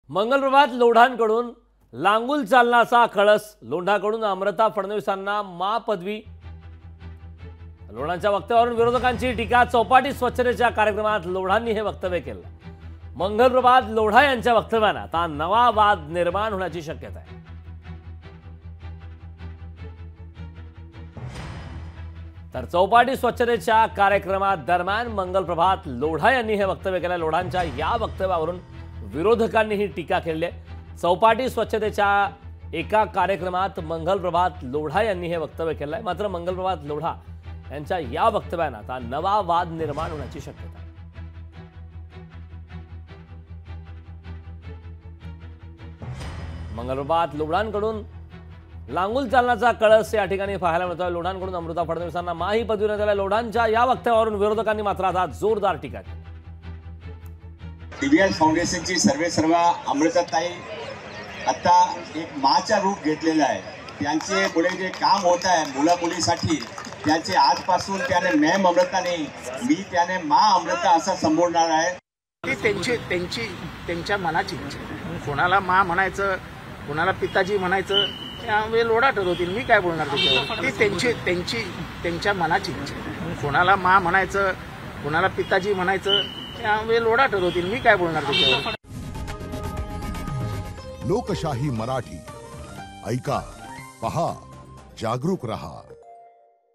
मंगलप्रभात लोढांकडून लांगुल चालनाचा कळस, लोढांकडून अमृता फडणवीसांना मा पदवी। लोढांच्या वक्तव्यावरून विरोधकांची टीका, चौपाटी स्वच्छतेच्या कार्यक्रमात लोढांनी हे वक्तव्य केलं। मंगलप्रभात लोढा यांच्या वक्तव्याने आता नवा वाद निर्माण होण्याची शक्यता आहे। तर चौपाटी स्वच्छतेच्या कार्यक्रमात दरम्यान मंगलप्रभात लोढा यांनी हे वक्तव्य केलं। लोढांच्या या वक्तव्यावरून विरोधकांनी ही टीका केली आहे। चौपाटी स्वच्छतेच्या एका कार्यक्रमात मंगलप्रभात लोढा यांनी हे वक्तव्य केलं आहे। मात्र मंगलप्रभात लोढा यांच्या या वक्तव्याने आता नवा वाद निर्माण होण्याची शक्यता आहे। मंगलप्रभात लोढांकडून लांगुल चालनाचा कळस या ठिकाणी पाहायला मिळतोय। लोढांकडून अमृता फडणवीसांना मा ही पदवी देण्यात आली। लोढांच्या या वक्तव्यावरून विरोधकांनी मात्र आता जोरदार टीका केली। डीबीएल फाउंडेशनची सर्वेसर्वा अमृताताई आता एक माचा रूप घेतलेला आहे। त्यांचे पुढे जे काम होत आहे मुलामुलीसाठी, त्याचे आजपासून त्याने मॅम अमृता नाही, मी त्याने मा अमृता असं संबोधणार आहे। ती त्यांच्या मनाची इच्छा, कोणाला मा म्हणायचं कोणाला पिताजी म्हणायचं त्यावेळी लोढा ठरवतील, मी काय बोलणार त्याच्यावर। ती त्यांच्या मनाची इच्छा, कोणाला मा म्हणायचं कोणाला पिताजी म्हणायचं त्यावेळी लोढा ठरवतील, मी काय बोलणार त्याच्यावर। लोकशाही मराठी ऐका, पहा, जागरूक रहा।